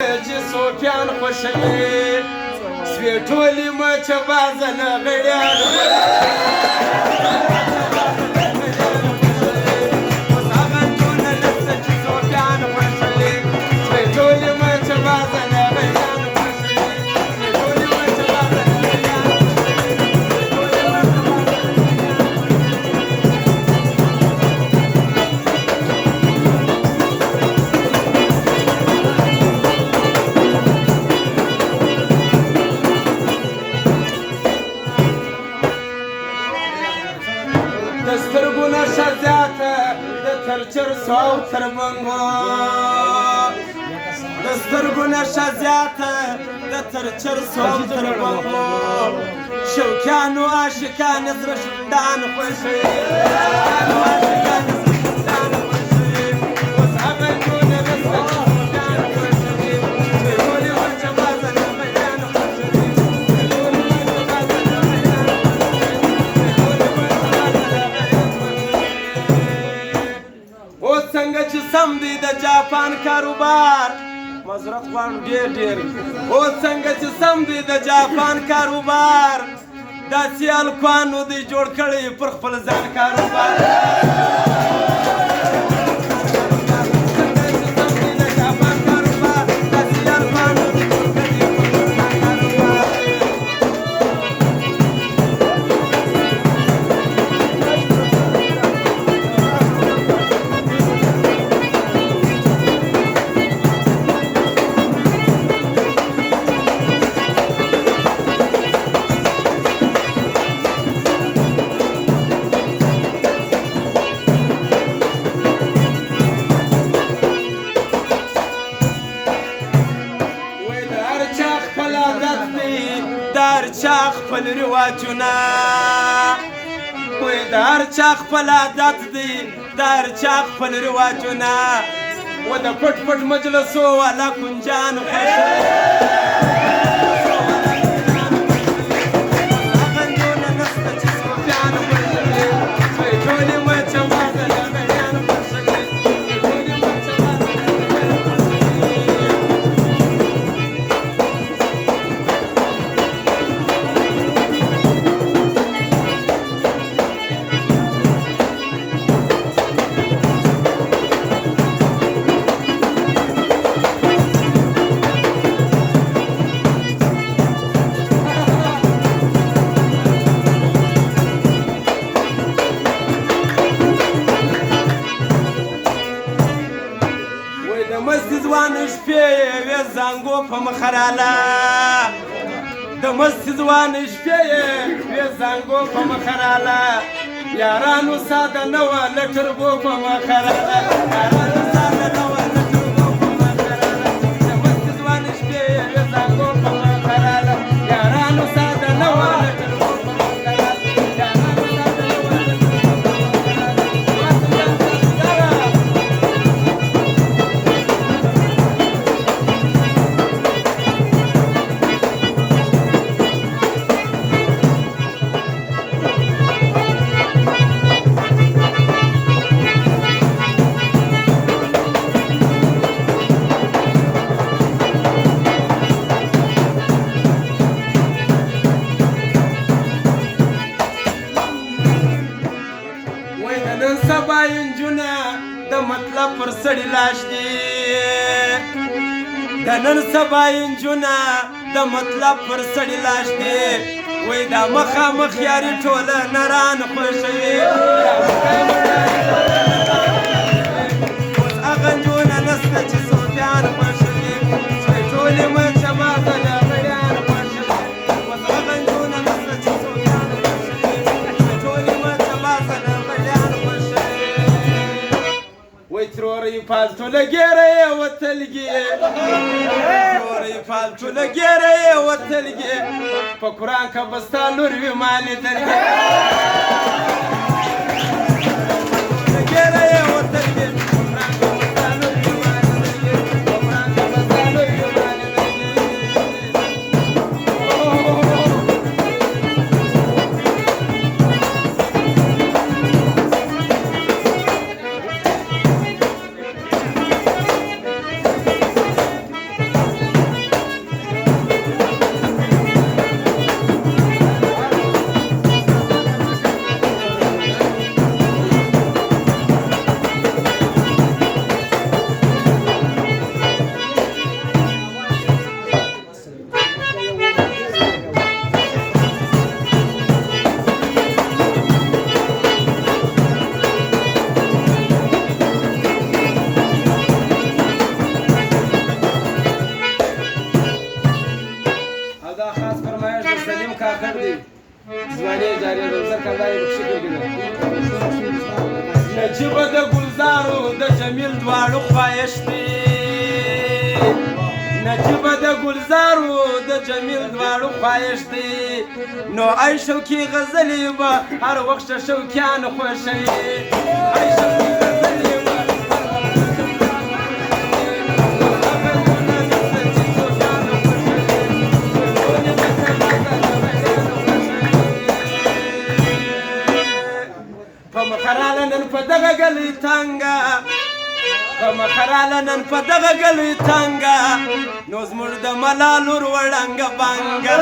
سوفیان خوشوي سوی ټولې مچ بازنه غړیان اوس هغه ټوله نسته چې سوفیان خوشوي سوی ټولې مچ بازنه غړیان خوشوي سوی ټولې مچ بازنه غړیان سترګو نشه زیاته د تر چرسو او تر بنګو د سترګو نشه زیاته د تر چرسو او تر بنګو شوکیانو عاشقان زړه شوندان خوښوي شوکیانو عاشقان زړه شوندان خوښوي اوس هغه ټوله نسته چې سوفیان خوښوي دوی ټولې ورچه بازه نغریان خوښوي دوی ټولې ورچه بازه نغریان اوس څنګه چې سم دی د جاپان کاروبار معذرت غواړم ډېر اوس څنګه چې سم دی د جاپان کاروبار داسې هلکانو دی جوړ کړی پر خپل ځان کاروبار دار چا خپل رواجونه وای دار چا خپل عادت دی دار چا خپل رواجونه و د پټ پټ مجلسو والا کنجان زانګو په مخراله د مست ځوان شپې وې زانګو په مخراله یارانو ساده نه وه لټربو په مخراله یارانو ساده نه وه لټربو په مخراله د مست ځوان شپې وې زانګو په مخراله یارانو ساده نه وه لټربو په مخراله یارانو ساده نه وه لټربو په سبا انجونه د مطلب پر سړی لاش دی د نن سبا انجونه د مطلب پر سړی لاش دی وای دا مخامخ یاري ټوله نران خوښوي اوس هغه نجونه نسته چې سوفیان خوښوي چې ټولې مچه بازه غړیان خوښوي اوس هغه نجونه نسته چې سوفیان خوښوي چې ټولې مچه بازه غړیان تروري پالتو لګیره وتلګي تروري پالتو لګیره وتلګي په قران کا بستا لور وی مالې درګي لګیره وتلګي قران کا بستا لور وی مالې درګي قران کا بستا لور وی مالې درګي ځواني جاري ده سرکار دا یې شکر کړه نجیبه د ګلزارو د جمیل دواړو ښایست دی نجیبه د ګلزارو د جمیل دواړو ښایست دی نو ای شوکي غزلې به هر وخت شوکیان خوښوي ای شوکي غزلې به په مخراله نن په دغه ګلۍ تنګه په مخراله نن په دغه ګلۍ تنګه نو زموږ د ملالور وړانګه بانګه